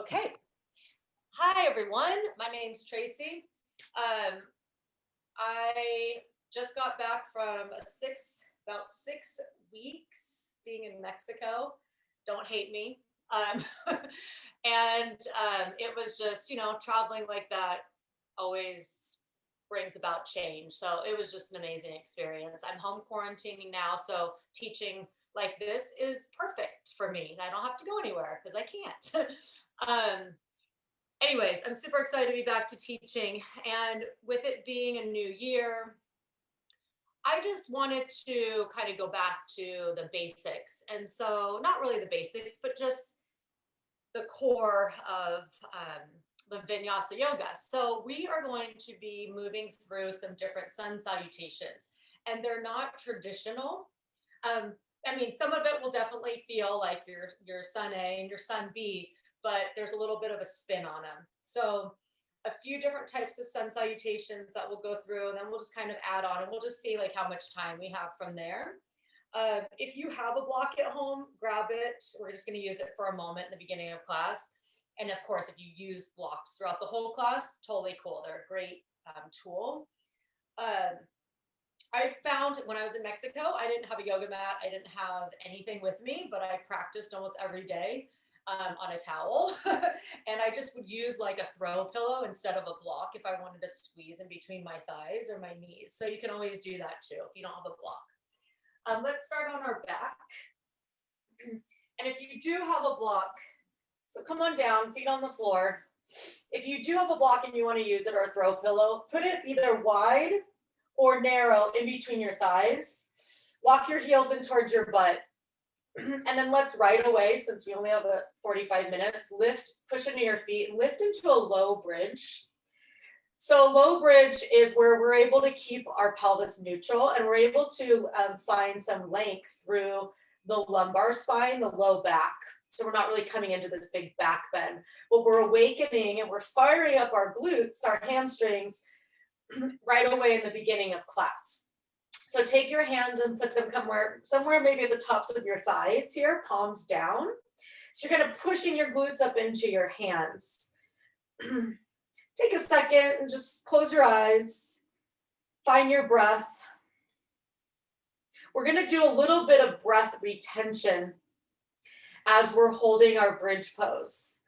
Okay. Hi, everyone. My name's Tracy. I just got back from about 6 weeks being in Mexico. Don't hate me. Um, and it was just, traveling like that always brings about change. So it was just an amazing experience. I'm home quarantining now, so teaching like this is perfect for me. I don't have to go anywhere because I can't. um, Anyways, I'm super excited to be back to teaching. And with it being a new year, I just wanted to kind of go back to the basics. And so, not really the basics, but just the core of the Vinyasa yoga. So, we are going to be moving through some different sun salutations, and they're not traditional. Um, I mean, some of it will definitely feel like your sun A and your sun B, but there's a little bit of a spin on them. So a few different types of sun salutations that we'll go through, and then we'll just kind of add on, and we'll just see like how much time we have from there. If you have a block at home, grab it. We're just going to use it for a moment in the beginning of class. And of course, if you use blocks throughout the whole class, totally cool. They're a great tool. I found when I was in Mexico, I didn't have a yoga mat. I didn't have anything with me, but I practiced almost every day on a towel. And I just would use like a throw pillow instead of a block if I wanted to squeeze in between my thighs or my knees. So you can always do that too if you don't have a block. Let's start on our back. And if you do have a block, so come on down, feet on the floor. If you do have a block and you want to use it or a throw pillow, put it either wide or narrow in between your thighs. Walk your heels in towards your butt. And then let's right away, since we only have 45 minutes, push into your feet and lift into a low bridge. So a low bridge is where we're able to keep our pelvis neutral and we're able to find some length through the lumbar spine, the low back. So we're not really coming into this big back bend, but we're awakening and we're firing up our glutes, our hamstrings, right away in the beginning of class. So take your hands and put them somewhere maybe at the tops of your thighs here, palms down. So you're kind of pushing your glutes up into your hands. Take a second and just close your eyes. Find your breath. We're going to do a little bit of breath retention as we're holding our bridge pose.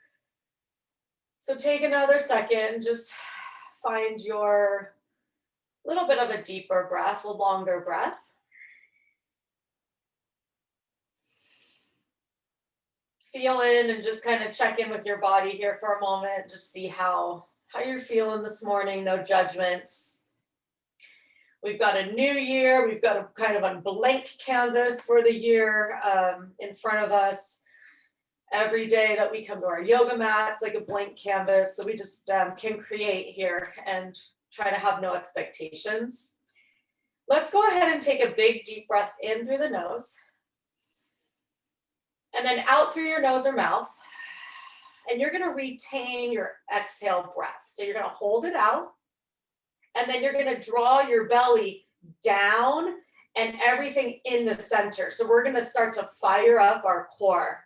So take another second, just find your little bit of a deeper breath, a longer breath. Feel in and just kind of check in with your body here for a moment. Just see how you're feeling this morning, no judgments. We've got a new year. We've got a kind of a blank canvas for the year in front of us. Every day that we come to our yoga mat, it's like a blank canvas. So we just can create here and try to have no expectations. Let's go ahead and take a big deep breath in through the nose. And then out through your nose or mouth. And you're going to retain your exhale breath. So you're going to hold it out. And then you're going to draw your belly down and everything in the center. So we're going to start to fire up our core.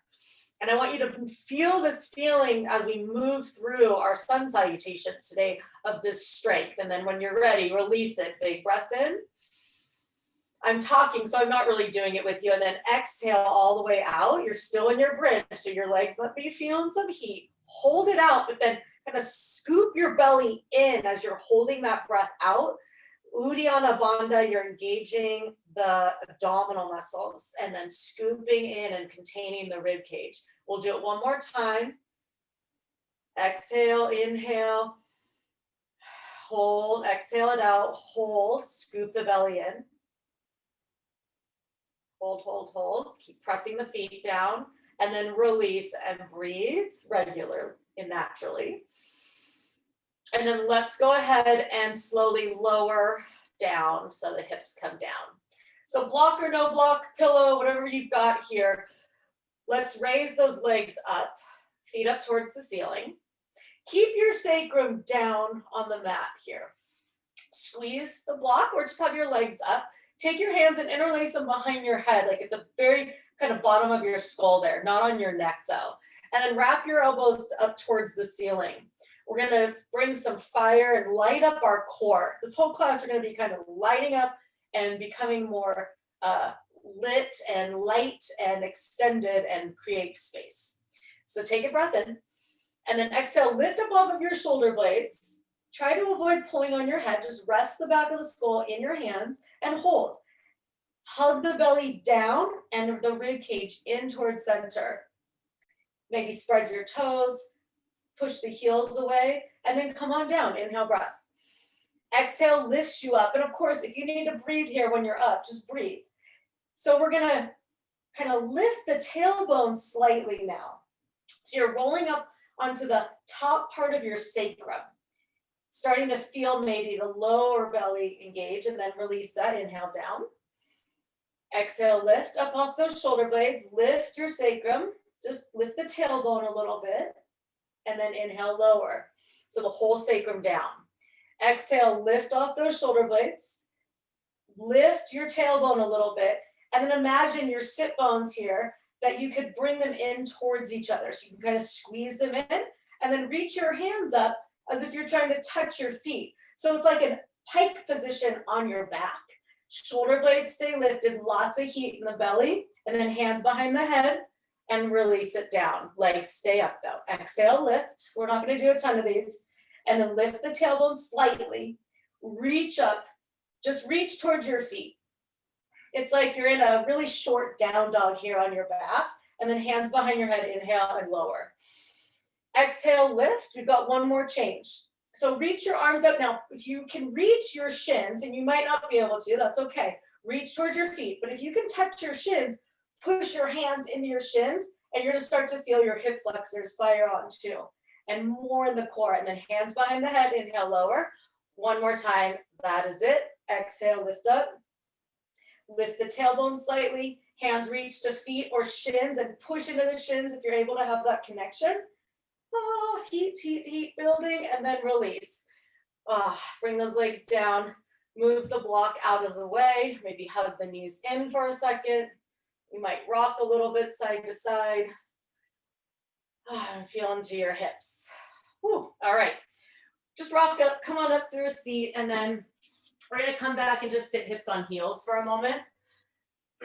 And I want you to feel this feeling as we move through our sun salutations today of this strength. And then when you're ready, release it. Big breath in. I'm talking, so I'm not really doing it with you. And then exhale all the way out. You're still in your bridge, so your legs might be feeling some heat. Hold it out, but then kind of scoop your belly in as you're holding that breath out. Uddiyana Bandha, you're engaging the abdominal muscles and then scooping in and containing the rib cage. We'll do it one more time. Exhale, inhale, hold, exhale it out, hold, scoop the belly in. Hold, hold, hold. Keep pressing the feet down and then release and breathe regularly and naturally. And then let's go ahead and slowly lower down so the hips come down. So block or no block, pillow, whatever you've got here. Let's raise those legs up, feet up towards the ceiling. Keep your sacrum down on the mat here. Squeeze the block or just have your legs up. Take your hands and interlace them behind your head, like at the very kind of bottom of your skull there, not on your neck though. And then wrap your elbows up towards the ceiling. We're gonna bring some fire and light up our core. This whole class, we're gonna be kind of lighting up and becoming more lit and light and extended and create space. So take a breath in and then exhale, lift up off of your shoulder blades. Try to avoid pulling on your head. Just rest the back of the skull in your hands and hold. Hug the belly down and the rib cage in towards center. Maybe spread your toes, push the heels away, and then come on down. Inhale, breath. Exhale lifts you up. And of course, if you need to breathe here when you're up, just breathe. So we're gonna kind of lift the tailbone slightly now. So you're rolling up onto the top part of your sacrum, starting to feel maybe the lower belly engage, and then release that. Inhale down. Exhale, lift up off those shoulder blades, lift your sacrum, just lift the tailbone a little bit, and then inhale, lower. So the whole sacrum down. Exhale, lift off those shoulder blades, lift your tailbone a little bit, and then imagine your sit bones here, that you could bring them in towards each other. So you can kind of squeeze them in, and then reach your hands up as if you're trying to touch your feet. So it's like a pike position on your back. Shoulder blades stay lifted, lots of heat in the belly, and then hands behind the head and release it down. Legs stay up though. Exhale, lift. We're not going to do a ton of these. And then lift the tailbone slightly. Reach up. Just reach towards your feet. It's like you're in a really short down dog here on your back, and then hands behind your head, inhale and lower. Exhale, lift. We've got one more change. So reach your arms up now. If you can reach your shins, and you might not be able to, that's okay. Reach towards your feet. But if you can touch your shins, push your hands into your shins, and you're gonna start to feel your hip flexors fire on too. And more in the core. And then hands behind the head, inhale, lower. One more time, that is it. Exhale, lift up. Lift the tailbone slightly. Hands reach to feet or shins and push into the shins if you're able to have that connection. Oh, heat, heat, heat building, and then release. Bring those legs down. Move the block out of the way. Maybe hug the knees in for a second. You might rock a little bit side to side. And feel into your hips. Whew. All right. Just rock up, come on up through a seat, and then we're going to come back and just sit hips on heels for a moment.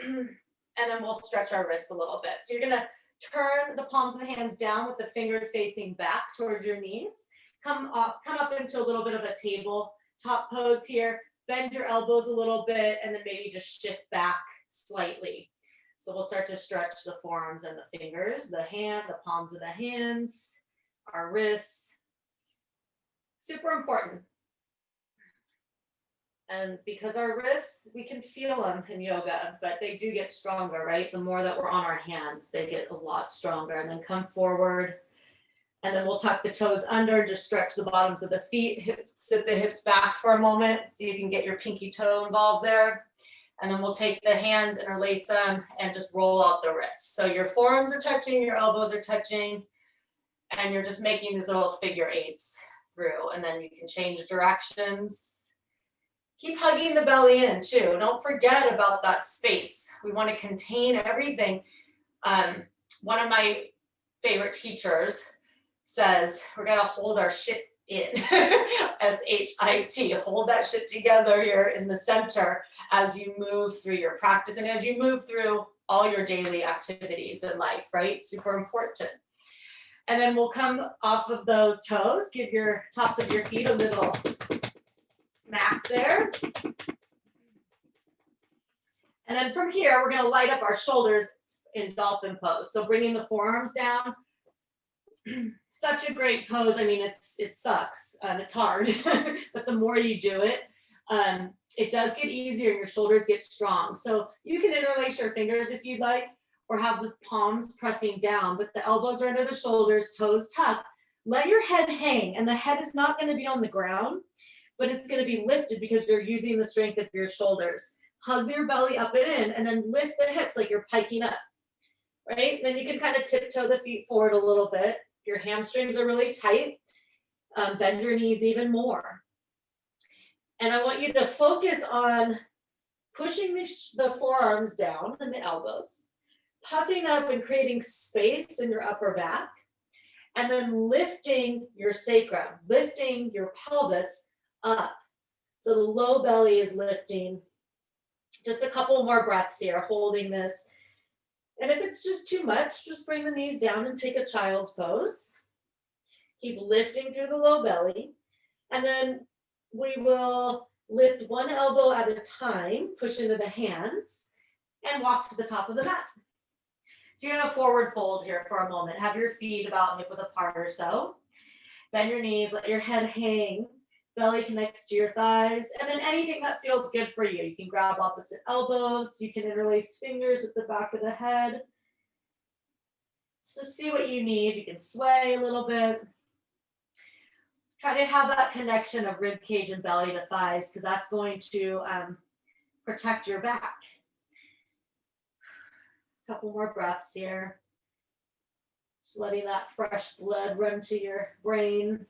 And then we'll stretch our wrists a little bit. So you're going to turn the palms of the hands down with the fingers facing back towards your knees. Come up into a little bit of a tabletop pose here. Bend your elbows a little bit, and then maybe just shift back slightly. So we'll start to stretch the forearms and the fingers, the palms of the hands, our wrists. Super important. And because our wrists, we can feel them in yoga, but they do get stronger, right? The more that we're on our hands, they get a lot stronger. And then come forward, and then we'll tuck the toes under, just stretch the bottoms of the feet, sit the hips back for a moment, so you can get your pinky toe involved there. And then we'll take the hands, interlace them, and just roll out the wrists. So your forearms are touching, your elbows are touching, and you're just making these little figure eights through. And then you can change directions. Keep hugging the belly in too. Don't forget about that space. We want to contain everything. One of my favorite teachers says, we're going to hold our shit in, S-H-I-T, hold that shit together here in the center as you move through your practice and as you move through all your daily activities in life, right? Super important. And then we'll come off of those toes, give your tops of your feet a little smack there. And then from here, we're going to light up our shoulders in Dolphin Pose. So bringing the forearms down. Such a great pose. I mean, it sucks. It's hard, but the more you do it, it does get easier and your shoulders get strong. So you can interlace your fingers if you'd like, or have the palms pressing down, but the elbows are under the shoulders, toes tucked. Let your head hang, and the head is not going to be on the ground, but it's going to be lifted because you're using the strength of your shoulders. Hug your belly up and in, and then lift the hips like you're piking up, right? Then you can kind of tiptoe the feet forward a little bit. Your hamstrings are really tight. Bend your knees even more. And I want you to focus on pushing the forearms down and the elbows, puffing up and creating space in your upper back. And then lifting your sacrum, lifting your pelvis up. So the low belly is lifting. Just a couple more breaths here, holding this. And if it's just too much, just bring the knees down and take a child's pose. Keep lifting through the low belly. And then we will lift one elbow at a time, push into the hands, and walk to the top of the mat. So you're gonna forward fold here for a moment. Have your feet about hip width apart or so. Bend your knees, let your head hang. Belly connects to your thighs. And then anything that feels good for you. You can grab opposite elbows. You can interlace fingers at the back of the head. So see what you need. You can sway a little bit. Try to have that connection of rib cage and belly to thighs, because that's going to protect your back. A couple more breaths here. Just letting that fresh blood run to your brain.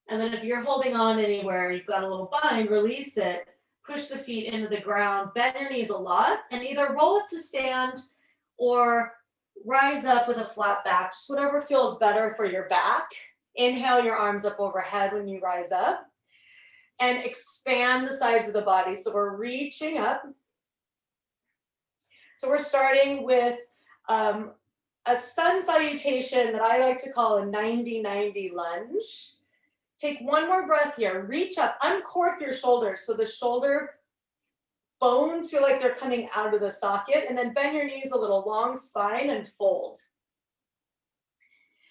And then if you're holding on anywhere, you've got a little bind, release it. Push the feet into the ground, bend your knees a lot, and either roll it to stand or rise up with a flat back, just whatever feels better for your back. Inhale your arms up overhead when you rise up, and expand the sides of the body. So we're reaching up. So we're starting with a sun salutation that I like to call a 90-90 lunge. Take one more breath here. Reach up, uncork your shoulders so the shoulder bones feel like they're coming out of the socket, and then bend your knees a little, long spine, and fold.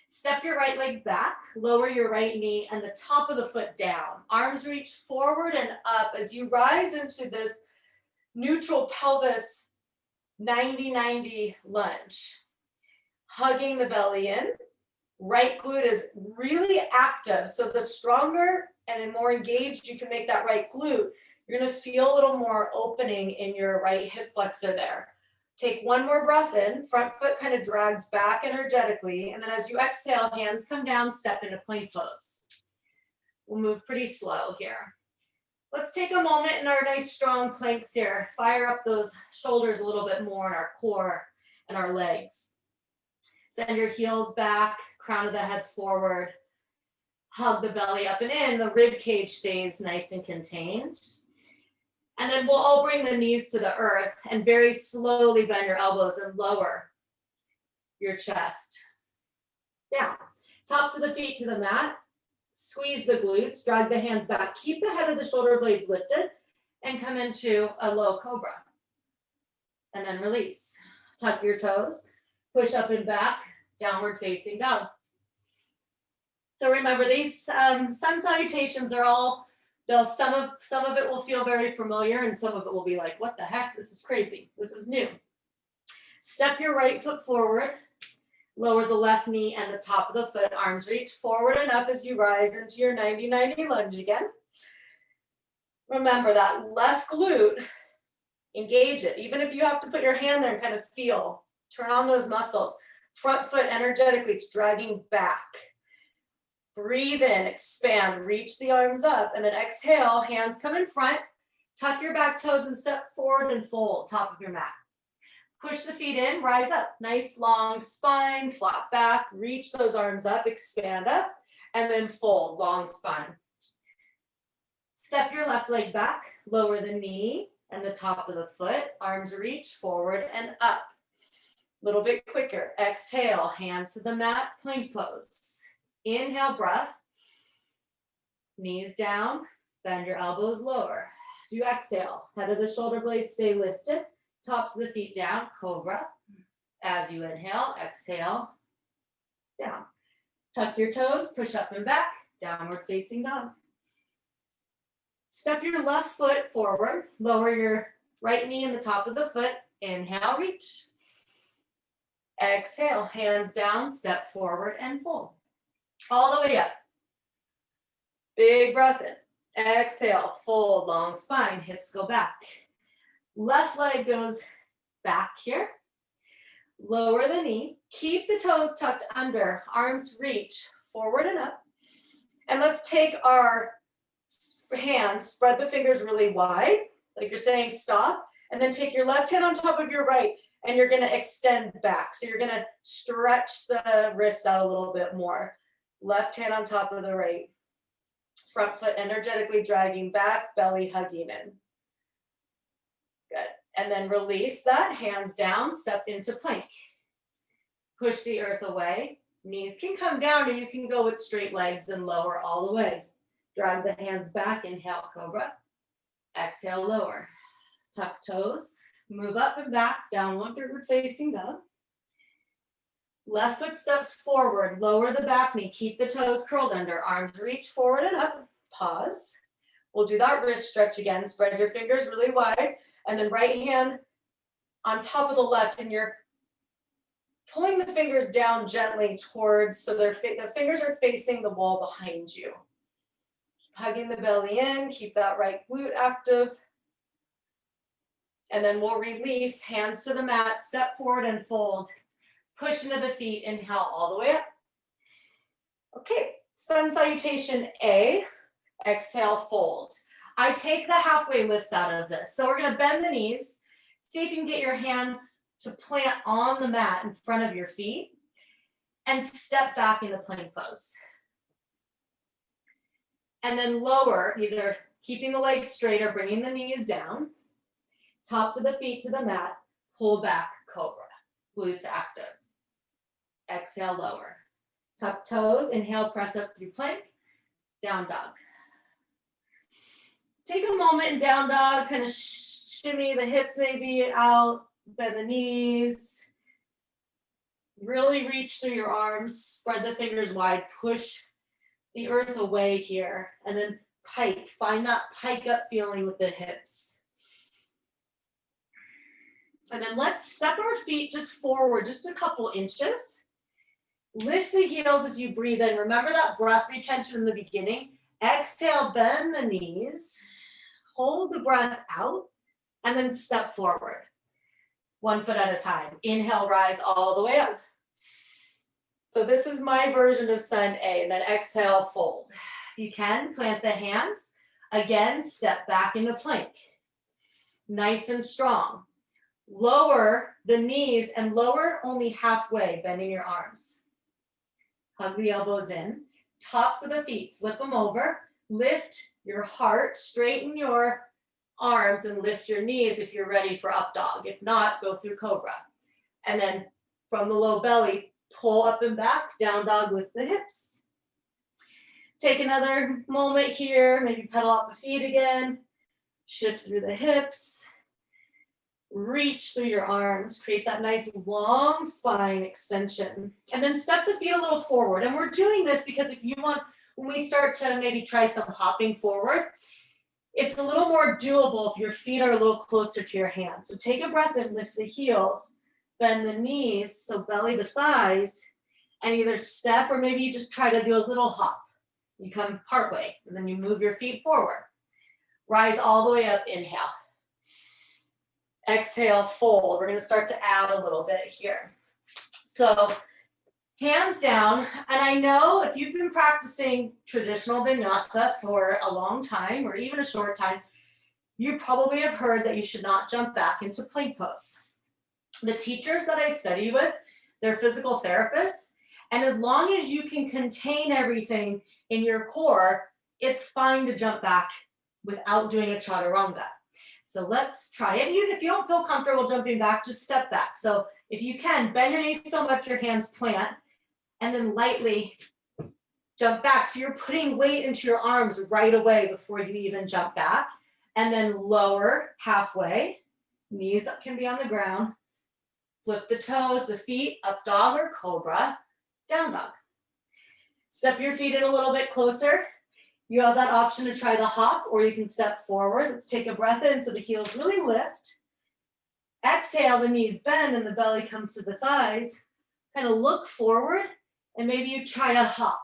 Step your right leg back, lower your right knee and the top of the foot down. Arms reach forward and up as you rise into this neutral pelvis 90-90 lunge. Hugging the belly in. Right glute is really active. So the stronger and more engaged you can make that right glute, you're gonna feel a little more opening in your right hip flexor there. Take one more breath in, front foot kind of drags back energetically, and then as you exhale, hands come down, step into plank pose. We'll move pretty slow here. Let's take a moment in our nice strong planks here. Fire up those shoulders a little bit more in our core and our legs. Send your heels back, crown of the head forward. Hug the belly up and in. The rib cage stays nice and contained. And then we'll all bring the knees to the earth and very slowly bend your elbows and lower your chest down. Tops of the feet to the mat. Squeeze the glutes, drag the hands back. Keep the head of the shoulder blades lifted and come into a low cobra. And then release. Tuck your toes, push up and back, downward facing dog. So remember, these sun salutations are all, some of it will feel very familiar and some of it will be like, what the heck, this is crazy, this is new. Step your right foot forward, lower the left knee and the top of the foot, arms reach forward and up as you rise into your 90-90 lunge again. Remember that left glute, engage it. Even if you have to put your hand there and kind of feel, turn on those muscles. Front foot energetically, it's dragging back. Breathe in, expand, reach the arms up, and then exhale, hands come in front, tuck your back toes and step forward and fold, top of your mat. Push the feet in, rise up, nice long spine, flat back, reach those arms up, expand up, and then fold, long spine. Step your left leg back, lower the knee and the top of the foot, arms reach forward and up. A little bit quicker, exhale, hands to the mat, plank pose. Inhale, breath, knees down, bend your elbows lower. As you exhale, head of the shoulder blades stay lifted, tops of the feet down, cobra. As you inhale, exhale, down. Tuck your toes, push up and back, downward facing dog. Step your left foot forward, lower your right knee in the top of the foot, inhale, reach. Exhale, hands down, step forward and fold. All the way up. Big breath in. Exhale, fold, long spine, hips go back. Left leg goes back here. Lower the knee. Keep the toes tucked under. Arms reach forward and up. And let's take our hands, spread the fingers really wide, like you're saying stop. And then take your left hand on top of your right and you're gonna extend back. So you're gonna stretch the wrists out a little bit more. Left hand on top of the right. Front foot energetically dragging back, belly hugging in. Good. And then release that, hands down, step into plank. Push the earth away. Knees can come down, or you can go with straight legs and lower all the way. Drag the hands back, inhale, cobra. Exhale, lower. Tuck toes, move up and back, downward facing dog. Left foot steps forward, lower the back knee, keep the toes curled under, arms reach forward and up, pause. We'll do that wrist stretch again, spread your fingers really wide, and then right hand on top of the left, and you're pulling the fingers down gently towards, so the fingers are facing the wall behind you. Keep hugging the belly in, keep that right glute active. And then we'll release, hands to the mat, step forward and fold. Push into the feet, inhale all the way up. Okay, sun salutation A, exhale, fold. I take the halfway lifts out of this. So we're gonna bend the knees, see if you can get your hands to plant on the mat in front of your feet, and step back into plank pose. And then lower, either keeping the legs straight or bringing the knees down. Tops of the feet to the mat, pull back, cobra, glutes active. Exhale, lower. Tuck toes, inhale, press up through plank, down dog. Take a moment in down dog, kind of shimmy the hips maybe out, bend the knees. Really reach through your arms, spread the fingers wide, push the earth away here, and then pike. Find that pike up feeling with the hips. And then let's step our feet just forward, just a couple inches. Lift the heels as you breathe in. Remember that breath retention in the beginning. Exhale, bend the knees. Hold the breath out, and then step forward. 1 foot at a time. Inhale, rise all the way up. So this is my version of sun A, and then exhale, fold. If you can, plant the hands. Again, step back into plank. Nice and strong. Lower the knees and lower only halfway, bending your arms. Hug the elbows in. Tops of the feet, flip them over. Lift your heart, straighten your arms and lift your knees if you're ready for up dog. If not, go through cobra. And then from the low belly, pull up and back, down dog with the hips. Take another moment here, maybe pedal out the feet again. Shift through the hips. Reach through your arms, create that nice long spine extension, and then step the feet a little forward. And we're doing this because if you want, when we start to maybe try some hopping forward, it's a little more doable if your feet are a little closer to your hands. So take a breath and lift the heels, bend the knees, so belly to thighs, and either step or maybe you just try to do a little hop. You come partway, and then you move your feet forward. Rise all the way up, inhale. Exhale, fold. We're going to start to add a little bit here. So hands down, and I know if you've been practicing traditional vinyasa for a long time or even a short time, you probably have heard that you should not jump back into plank pose. The teachers that I study with, they're physical therapists, and as long as you can contain everything in your core, it's fine to jump back without doing a chaturanga. So let's try it. Even if you don't feel comfortable jumping back, just step back. So if you can, bend your knees so much your hands plant, and then lightly jump back. So you're putting weight into your arms right away before you even jump back. And then lower halfway. Knees can be on the ground. Flip the toes, the feet, up dog or cobra, down dog. Step your feet in a little bit closer. You have that option to try the hop, or you can step forward. Let's take a breath in so the heels really lift. Exhale, the knees bend and the belly comes to the thighs. Kind of look forward, and maybe you try to hop.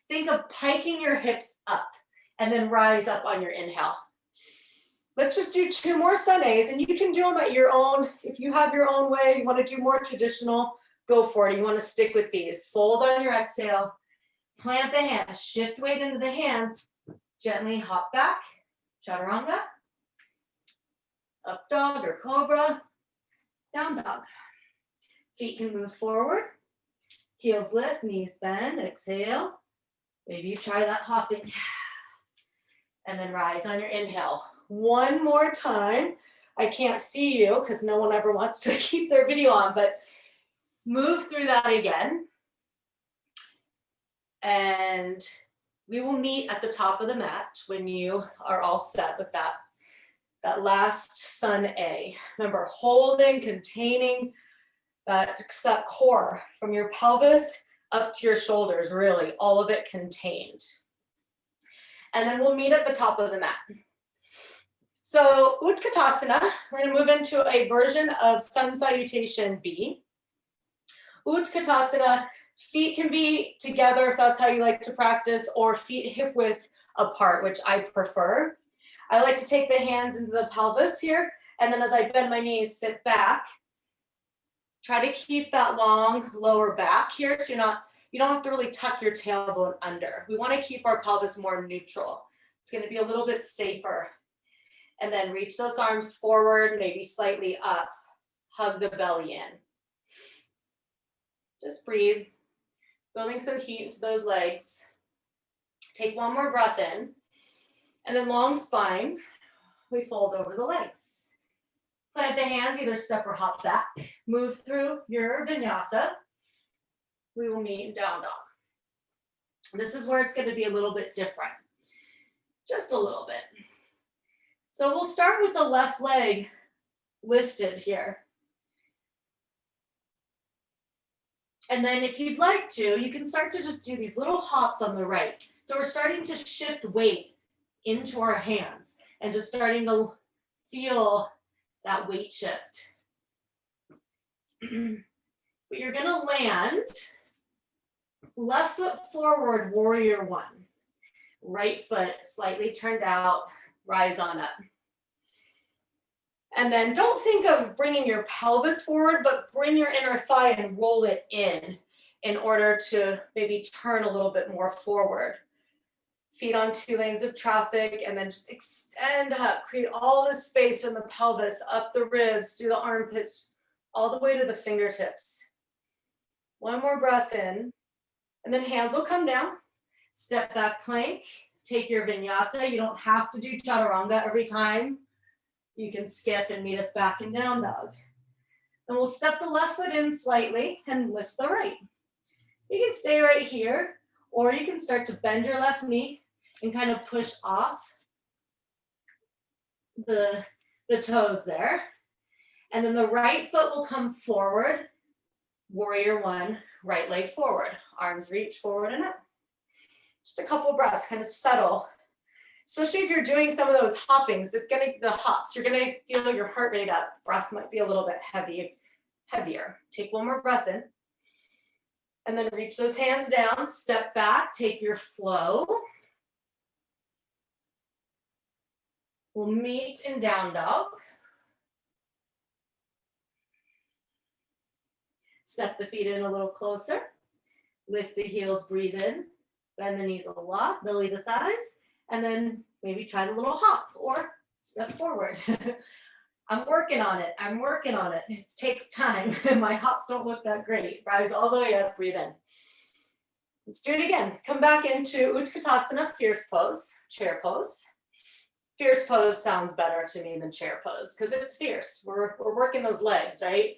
Think of piking your hips up, and then rise up on your inhale. Let's just do 2 more sun A's, and you can do them at your own. If you have your own way, you want to do more traditional, go for it. You want to stick with these. Fold on your exhale. Plant the hands, shift weight into the hands, gently hop back, chaturanga, up dog or cobra, down dog. Feet can move forward. Heels lift, knees bend, exhale. Maybe you try that hopping. And then rise on your inhale. One more time. I can't see you because no one ever wants to keep their video on, but move through that again. And we will meet at the top of the mat when you are all set with that last sun A. Remember, holding, containing that core from your pelvis up to your shoulders, really, all of it contained. And then we'll meet at the top of the mat. So Utkatasana, we're going to move into a version of Sun Salutation B. Utkatasana, feet can be together if that's how you like to practice, or feet hip width apart, which I prefer. I like to take the hands into the pelvis here, and then as I bend my knees, sit back. Try to keep that long lower back here, so you don't have to really tuck your tailbone under. We want to keep our pelvis more neutral. It's going to be a little bit safer. And then reach those arms forward, maybe slightly up. Hug the belly in. Just breathe, building some heat into those legs. Take one more breath in. And then long spine, we fold over the legs. Plant the hands, either step or hop back. Move through your vinyasa. We will meet in down dog. This is where it's going to be a little bit different. Just a little bit. So we'll start with the left leg lifted here. And then if you'd like to, you can start to just do these little hops on the right. So we're starting to shift weight into our hands and just starting to feel that weight shift. But you're going to land left foot forward, warrior one. Right foot slightly turned out, rise on up. And then don't think of bringing your pelvis forward, but bring your inner thigh and roll it in order to maybe turn a little bit more forward. Feet on 2 lanes of traffic, and then just extend up. Create all the space from the pelvis, up the ribs, through the armpits, all the way to the fingertips. One more breath in, and then hands will come down. Step back plank. Take your vinyasa. You don't have to do chaturanga every time. You can skip and meet us back in down dog. And we'll step the left foot in slightly and lift the right. You can stay right here, or you can start to bend your left knee and kind of push off the toes there. And then the right foot will come forward. Warrior one, right leg forward. Arms reach forward and up. Just a couple breaths, kind of settle. Especially if you're doing some of those hoppings, the hops, you're gonna feel your heart rate up. Breath might be a little bit heavier. Take one more breath in. And then reach those hands down, step back, take your flow. We'll meet in down dog. Step the feet in a little closer. Lift the heels, breathe in. Bend the knees a lot, belly to thighs. And then maybe try the little hop or step forward. I'm working on it. It takes time. My hops don't look that great. Rise all the way up, breathe in. Let's do it again. Come back into Utkatasana, fierce pose, chair pose. Fierce pose sounds better to me than chair pose because it's fierce. We're working those legs, right?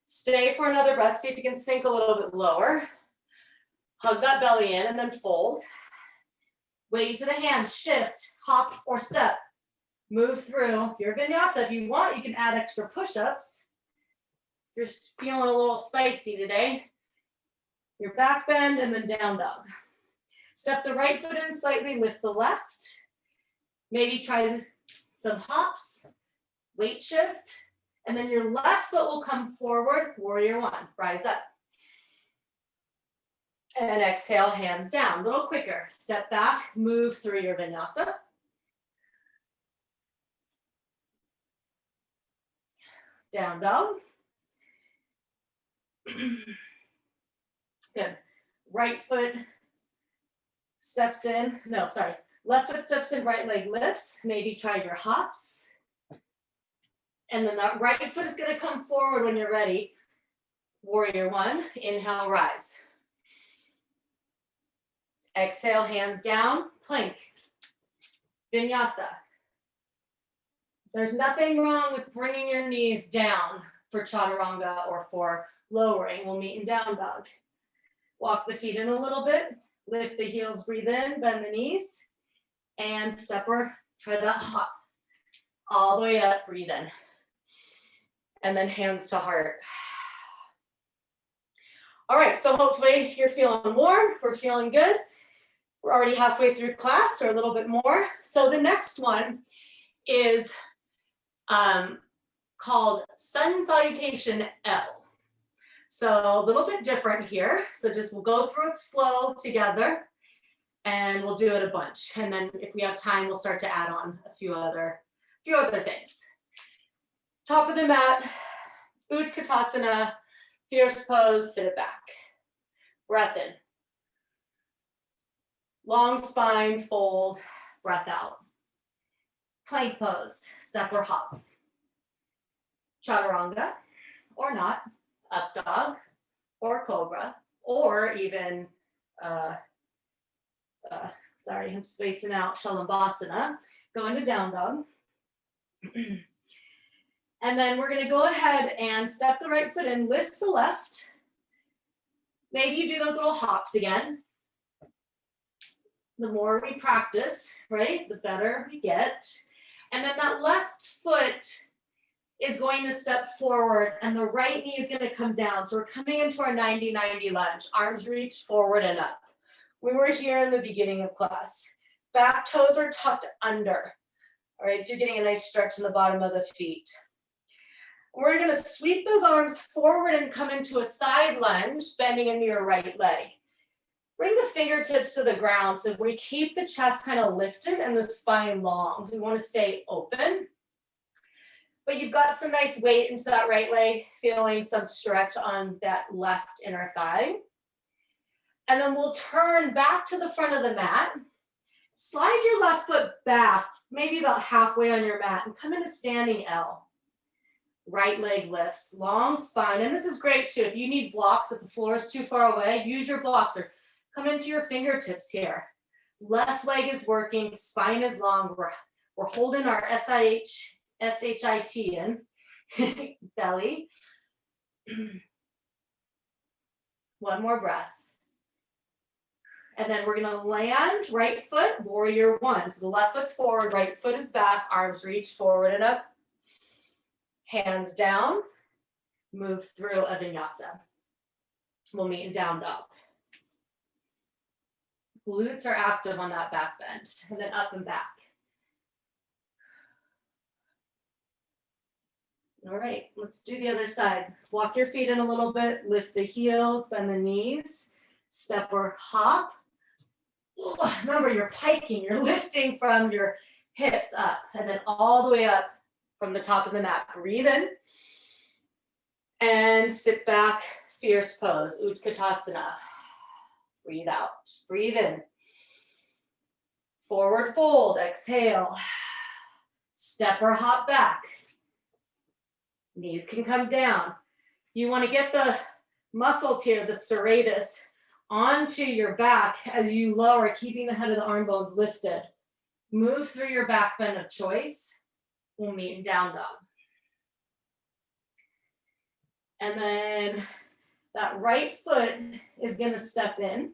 Stay for another breath. See if you can sink a little bit lower. Hug that belly in and then fold. Weight to the hands, shift, hop or step. Move through your vinyasa. If you want, you can add extra push-ups. If you're feeling a little spicy today, your back bend and then down dog. Step the right foot in slightly, lift the left. Maybe try some hops, weight shift, and then your left foot will come forward, warrior one, rise up. And exhale, hands down, a little quicker. Step back, move through your vinyasa. Down dog. Good. Right foot steps in. No, sorry. Left foot steps in, right leg lifts. Maybe try your hops. And then that right foot is gonna come forward when you're ready. Warrior one, inhale, rise. Exhale, hands down, plank. Vinyasa. There's nothing wrong with bringing your knees down for chaturanga or for lowering. We'll meet in down dog. Walk the feet in a little bit, lift the heels, breathe in, bend the knees, and stepper, try that hop. All the way up, breathe in. And then hands to heart. All right, so hopefully you're feeling warm, we're feeling good. We're already halfway through class, or a little bit more. So the next one is called Sun Salutation L. So a little bit different here. So just we'll go through it slow together, and we'll do it a bunch. And then if we have time, we'll start to add on a few other things. Top of the mat, Utkatasana, fierce pose, sit it back. Breath in. Long spine, fold, breath out. Plank pose, step or hop. Chaturanga, or not, up dog, or cobra, or even, sorry, I'm spacing out, Shavasana. Go into down dog. And then we're gonna go ahead and step the right foot in, lift the left. Maybe you do those little hops again. The more we practice, right, the better we get. And then that left foot is going to step forward and the right knee is going to come down. So we're coming into our 90-90 lunge. Arms reach forward and up. We were here in the beginning of class. Back toes are tucked under. All right, so you're getting a nice stretch in the bottom of the feet. We're going to sweep those arms forward and come into a side lunge, bending into your right leg. Bring the fingertips to the ground so we keep the chest kind of lifted and the spine long. We want to stay open. But you've got some nice weight into that right leg, feeling some stretch on that left inner thigh. And then we'll turn back to the front of the mat. Slide your left foot back, maybe about halfway on your mat, and come into standing L. Right leg lifts, long spine. And this is great too. If you need blocks, if the floor is too far away, use your blocks or come into your fingertips here. Left leg is working, spine is long. We're holding our SHIT in, belly. One more breath. And then we're gonna land, right foot, warrior one. So the left foot's forward, right foot is back, arms reach forward and up. Hands down, move through a vinyasa. We'll meet in down dog. Glutes are active on that back bend, and then up and back. All right, let's do the other side. Walk your feet in a little bit, lift the heels, bend the knees, step or hop. Remember, you're piking, you're lifting from your hips up, and then all the way up from the top of the mat. Breathe in, and sit back, fierce pose, Utkatasana. Breathe out, breathe in. Forward fold, exhale. Step or hop back. Knees can come down. You want to get the muscles here, the serratus, onto your back as you lower, keeping the head of the arm bones lifted. Move through your back bend of choice. We'll meet in down dog. And then that right foot is going to step in.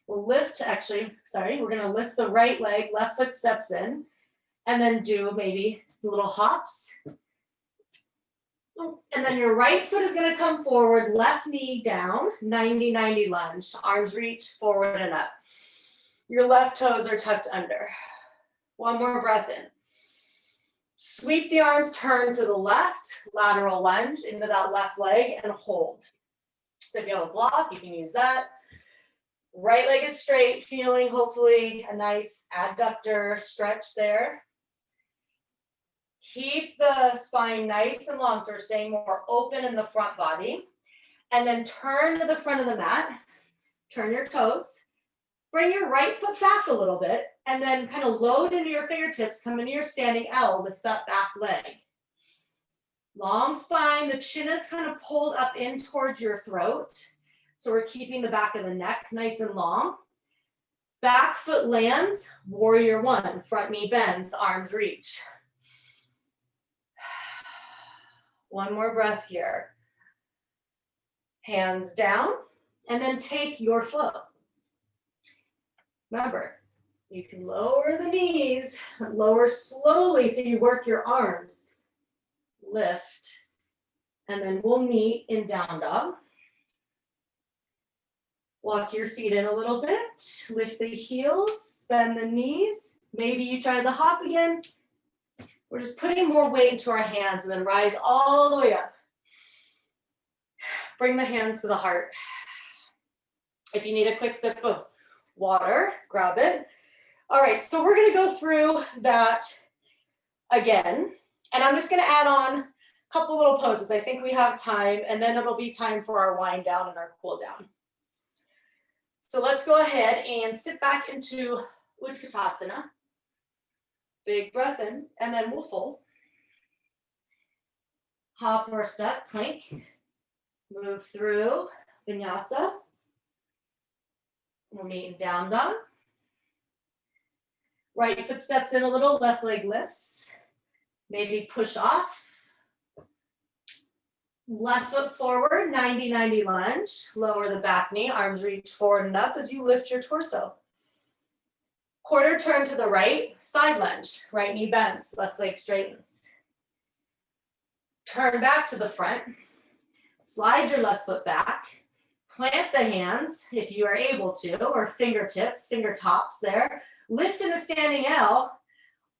We'll lift, we're going to lift the right leg, left foot steps in, and then do maybe little hops. And then your right foot is going to come forward, left knee down, 90-90 lunge, arms reach forward and up. Your left toes are tucked under. One more breath in. Sweep the arms, turn to the left, lateral lunge into that left leg and hold. So if you have a block, you can use that. Right leg is straight, feeling hopefully a nice adductor stretch there. Keep the spine nice and long, so we're staying more open in the front body. And then turn to the front of the mat, turn your toes, bring your right foot back a little bit, and then kind of load into your fingertips, come into your standing L, lift that back leg. Long spine, the chin is kind of pulled up in towards your throat. So we're keeping the back of the neck nice and long. Back foot lands, warrior one, front knee bends, arms reach. One more breath here. Hands down, and then take your foot. Remember, you can lower the knees, lower slowly so you work your arms. Lift, and then we'll meet in down dog. Walk your feet in a little bit, lift the heels, bend the knees. Maybe you try the hop again. We're just putting more weight into our hands and then rise all the way up. Bring the hands to the heart. If you need a quick sip of water, grab it. All right, so we're gonna go through that again. And I'm just gonna add on a couple little poses. I think we have time, and then it'll be time for our wind down and our cool down. So let's go ahead and sit back into Utkatasana. Big breath in, and then we'll fold. Hop or step, plank. Move through Vinyasa. We'll meet in down dog. Right foot steps in a little, left leg lifts. Maybe push off. Left foot forward, 90-90 lunge. Lower the back knee, arms reach forward and up as you lift your torso. Quarter turn to the right, side lunge. Right knee bends, left leg straightens. Turn back to the front. Slide your left foot back. Plant the hands, if you are able to, or fingertips, finger tops there. Lift in a standing L,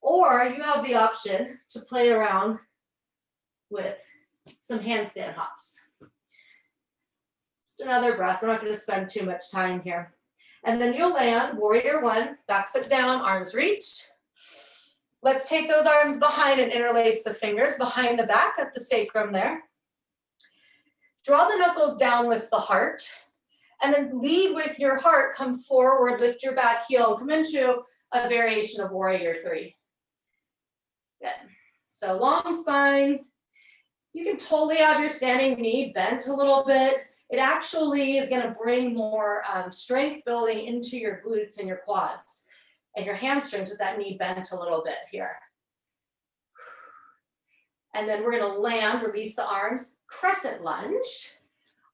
or you have the option to play around with some handstand hops. Just another breath. We're not going to spend too much time here. And then you'll land, warrior one, back foot down, arms reach. Let's take those arms behind and interlace the fingers behind the back at the sacrum there. Draw the knuckles down with the heart, and then lead with your heart, come forward, lift your back heel, come into a variation of warrior three. Good. So long spine. You can totally have your standing knee bent a little bit. It actually is going to bring more strength building into your glutes and your quads and your hamstrings with that knee bent a little bit here. And then we're going to land, release the arms, crescent lunge.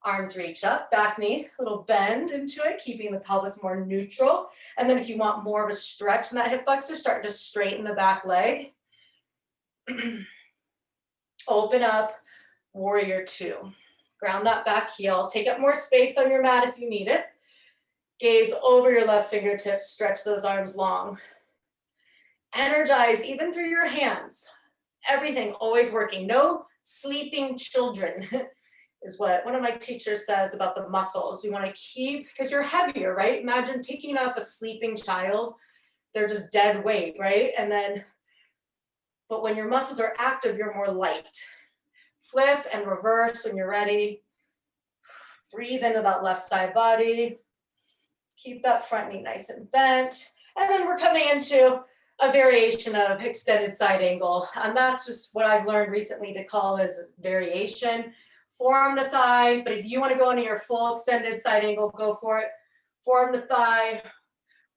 Arms reach up, back knee, a little bend into it, keeping the pelvis more neutral. And then if you want more of a stretch in that hip flexor, start to straighten the back leg. Open up, warrior two. Ground that back heel. Take up more space on your mat if you need it. Gaze over your left fingertips, stretch those arms long. Energize even through your hands. Everything always working. No sleeping children is what one of my teachers says about the muscles. We want to keep, because you're heavier, right? Imagine picking up a sleeping child. They're just dead weight, right? And then, but when your muscles are active, you're more light. Flip and reverse when you're ready. Breathe into that left side body. Keep that front knee nice and bent. And then we're coming into a variation of extended side angle. And that's just what I've learned recently to call as variation. Forearm to thigh, but if you want to go into your full extended side angle, go for it. Forearm to thigh,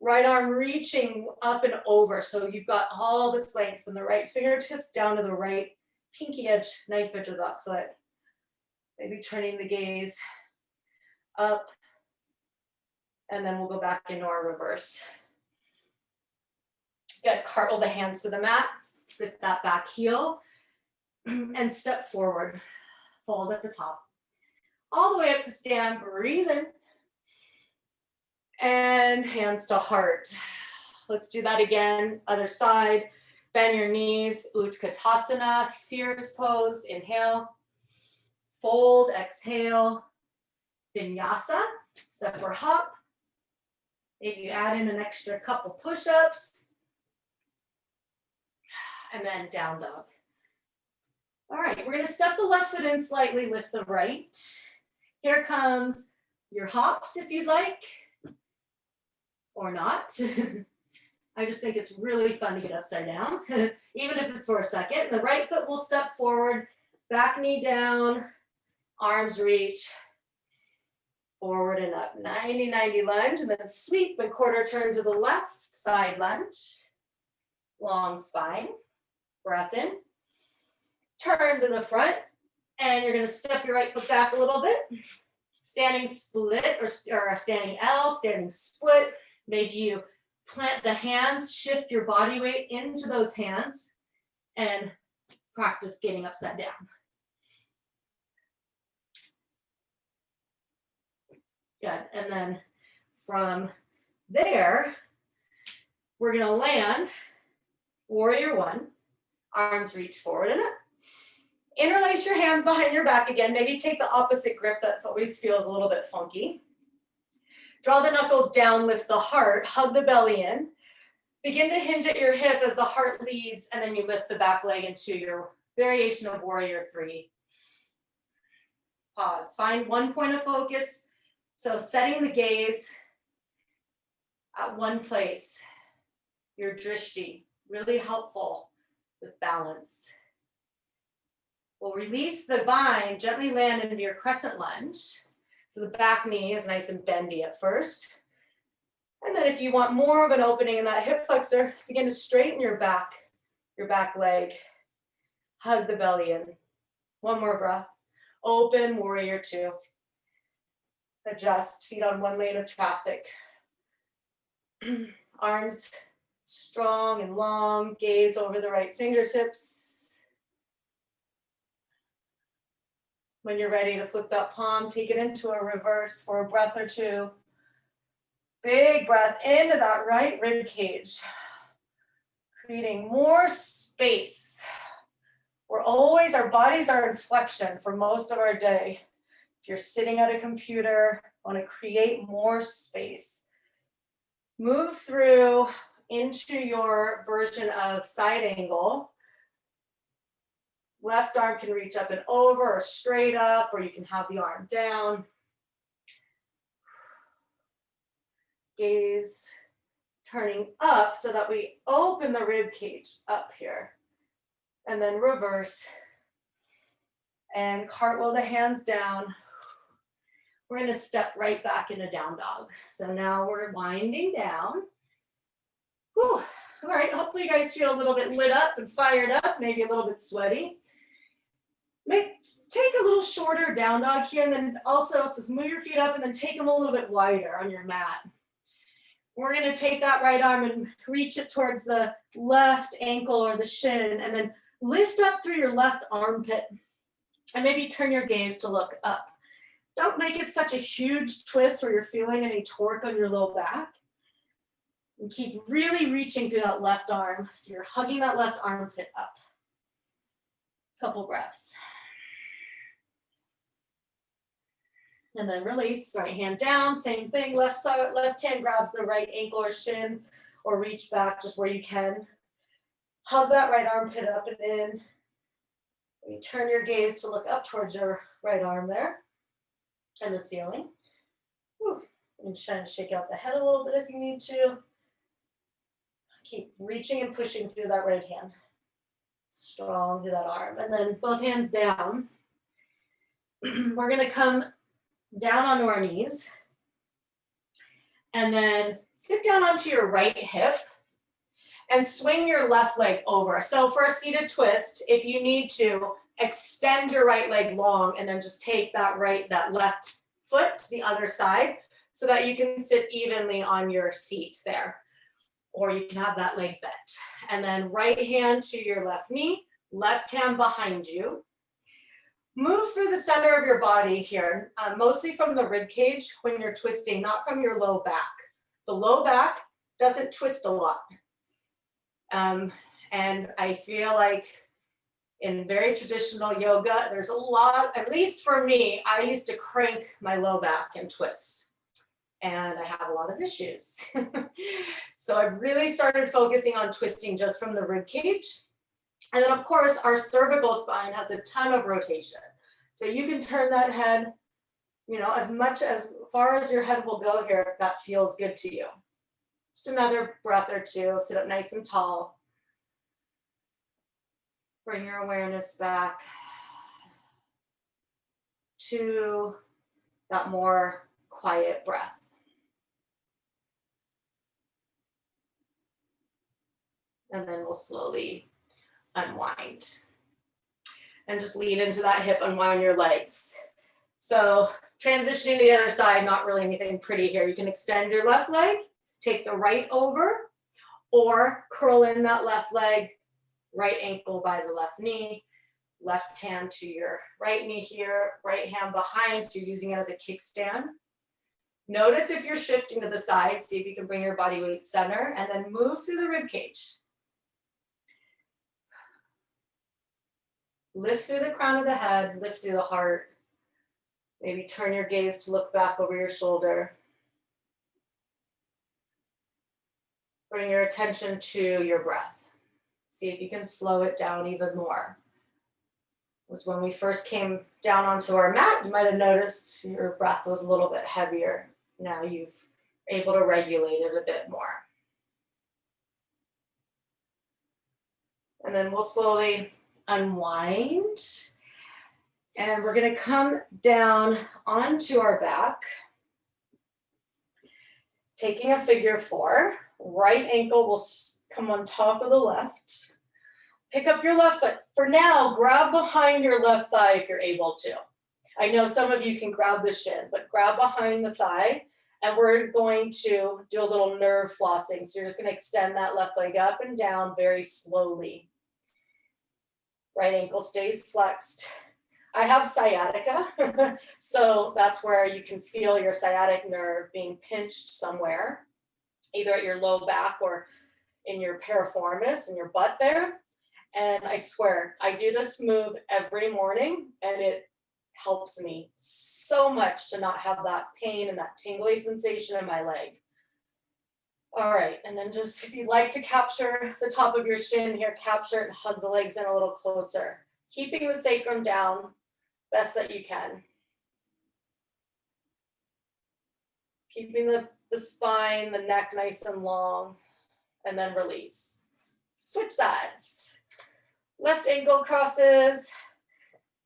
right arm reaching up and over. So you've got all this length from the right fingertips down to the right pinky edge, knife edge of that foot. Maybe turning the gaze up, and then we'll go back into our reverse. Good, cartwheel the hands to the mat, flip that back heel, and step forward. Fold at the top. All the way up to stand, breathe in. And hands to heart. Let's do that again, other side. Bend your knees, Utkatasana, fierce pose, inhale. Fold, exhale. Vinyasa, step or hop. Maybe you add in an extra couple push-ups. And then down dog. All right, we're gonna step the left foot in slightly, lift the right. Here comes your hops if you'd like, or not. I just think it's really fun to get upside down, even if it's for a second. The right foot will step forward, Back knee down, arms reach, forward and up. 90-90 lunge, and then sweep and quarter turn to the left, side lunge. Long spine, breath in. Turn to the front, and you're gonna step your right foot back a little bit. Standing split or standing L, standing split. Maybe you plant the hands, shift your body weight into those hands, and practice getting upside down. Good, and then from there, we're gonna land, warrior one, arms reach forward and up. Interlace your hands behind your back again. Maybe take the opposite grip that always feels a little bit funky. Draw the knuckles down, lift the heart, hug the belly in. Begin to hinge at your hip as the heart leads, and then you lift the back leg into your variation of warrior three. Pause. Find one point of focus. So setting the gaze at one place. Your drishti, really helpful with balance. We'll release the bind, gently land into your crescent lunge. So the back knee is nice and bendy at first. And then if you want more of an opening in that hip flexor, begin to straighten your back leg. Hug the belly in. One more breath. Open, warrior two. Adjust, feet on one lane of traffic. Arms strong and long, gaze over the right fingertips. When you're ready to flip that palm, take it into a reverse for a breath or two. Big breath into that right rib cage, creating more space. Our bodies are in flexion for most of our day. If you're sitting at a computer, want to create more space. Move through into your version of side angle. Left arm can reach up and over or straight up, or you can have the arm down. Gaze turning up so that we open the rib cage up here. And then reverse. And cartwheel the hands down. We're going to step right back into down dog. So now we're winding down. Whew. All right, hopefully you guys feel a little bit lit up and fired up, maybe a little bit sweaty. Take a little shorter down dog here, and then also so move your feet up and then take them a little bit wider on your mat. We're going to take that right arm and reach it towards the left ankle or the shin, and then lift up through your left armpit. And maybe turn your gaze to look up. Don't make it such a huge twist where you're feeling any torque on your low back. And keep really reaching through that left arm. So you're hugging that left armpit up. Couple breaths. And then release, right hand down, same thing, left hand grabs the right ankle or shin, or reach back just where you can. Hug that right armpit up and in. You turn your gaze to look up towards your right arm there, and the ceiling. Whew. And try to shake out the head a little bit if you need to. Keep reaching and pushing through that right hand. Strong through that arm. And then both hands down. We're going to come down onto our knees. And then sit down onto your right hip and swing your left leg over. So for a seated twist, if you need to, extend your right leg long and then just take that left foot to the other side so that you can sit evenly on your seat there. Or you can have that leg bent. And then right hand to your left knee, left hand behind you. Move through the center of your body here, mostly from the rib cage when you're twisting, not from your low back. The low back doesn't twist a lot. And I feel like in very traditional yoga, there's a lot, at least for me, I used to crank my low back and twist. And I have a lot of issues. So I've really started focusing on twisting just from the rib cage. And then of course, our cervical spine has a ton of rotation. So you can turn that head, as far as your head will go here, if that feels good to you. Just another breath or two, sit up nice and tall. Bring your awareness back. to that more quiet breath. And then we'll slowly unwind. And just lean into that hip, unwind your legs. So transitioning to the other side, not really anything pretty here. You can extend your left leg, take the right over, or curl in that left leg, right ankle by the left knee, left hand to your right knee here, right hand behind, so you're using it as a kickstand. Notice if you're shifting to the side, see if you can bring your body weight center, and then move through the rib cage. Lift through the crown of the head, lift through the heart. Maybe turn your gaze to look back over your shoulder. Bring your attention to your breath. See if you can slow it down even more. Was when we first came down onto our mat, you might have noticed your breath was a little bit heavier. Now you've able to regulate it a bit more. And then we'll slowly unwind. And we're going to come down onto our back, taking a figure four. Right ankle will come on top of the left. Pick up your left foot. For now, grab behind your left thigh if you're able to. I know some of you can grab the shin, but grab behind the thigh. And we're going to do a little nerve flossing. So you're just going to extend that left leg up and down very slowly. Right ankle stays flexed. I have sciatica, so that's where you can feel your sciatic nerve being pinched somewhere, either at your low back or in your piriformis, in your butt there. And I swear, I do this move every morning, and it helps me so much to not have that pain and that tingly sensation in my leg. All right, and then just if you'd like to capture the top of your shin here, capture it and hug the legs in a little closer, keeping the sacrum down best that you can. Keeping the spine, the neck nice and long, and then release. Switch sides. Left ankle crosses.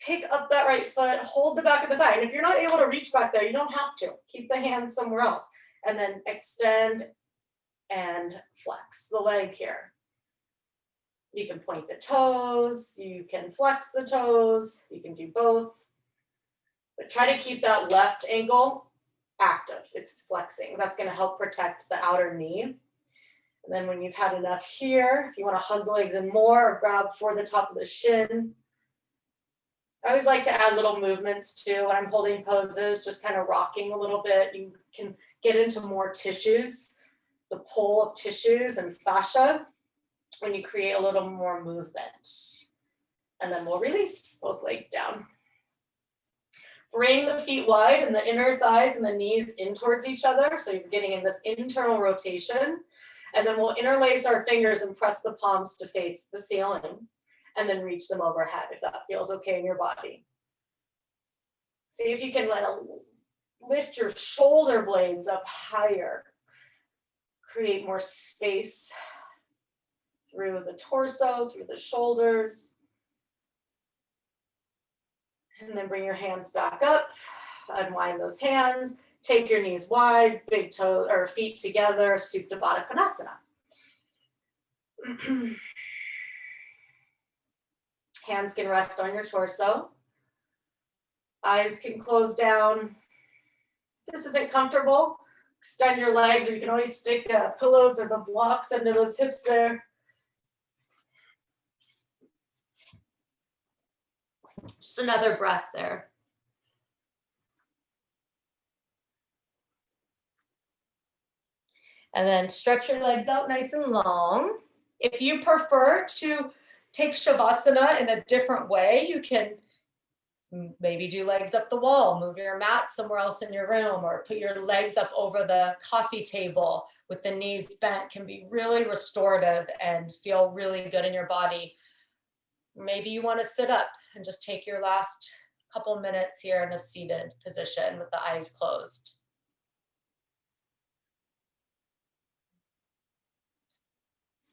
Pick up that right foot, hold the back of the thigh. And if you're not able to reach back there, you don't have to. Keep the hands somewhere else. And then extend and flex the leg here. You can point the toes, you can flex the toes, you can do both. But try to keep that left ankle active. It's flexing. That's going to help protect the outer knee. And then when you've had enough here, if you want to hug the legs in more or grab for the top of the shin. I always like to add little movements too when I'm holding poses, just kind of rocking a little bit. You can get into more tissues, the pull of tissues and fascia when you create a little more movement. And then we'll release both legs down. Bring the feet wide and the inner thighs and the knees in towards each other. So you're getting in this internal rotation. And then we'll interlace our fingers and press the palms to face the ceiling. And then reach them overhead if that feels okay in your body. See if you can lift your shoulder blades up higher. Create more space through the torso, through the shoulders. And then bring your hands back up. Unwind those hands. Take your knees wide, big toe or feet together, Supta Baddha Konasana. Hands can rest on your torso. Eyes can close down. If this isn't comfortable, extend your legs, or you can always stick pillows or the blocks under those hips there. Just another breath there. And then stretch your legs out nice and long. If you prefer to take Shavasana in a different way, you can maybe do legs up the wall, move your mat somewhere else in your room, or put your legs up over the coffee table with the knees bent. Can be really restorative and feel really good in your body. Maybe you want to sit up and just take your last couple minutes here in a seated position with the eyes closed.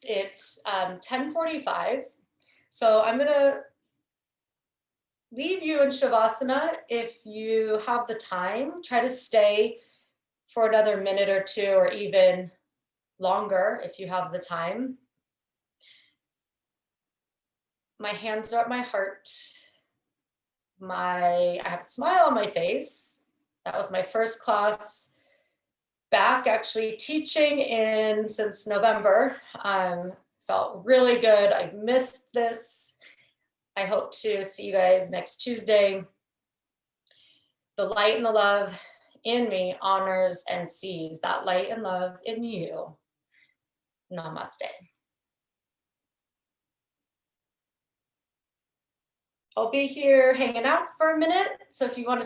It's 10:45. So I'm gonna leave you in Shavasana. If you have the time, try to stay for another minute or two, or even longer if you have the time. My hands are at my heart. I have a smile on my face. That was my first class back actually teaching in since November. Felt really good. I've missed this. I hope to see you guys next Tuesday. The light and the love in me honors and sees that light and love in you. Namaste. I'll be here hanging out for a minute. So if you want to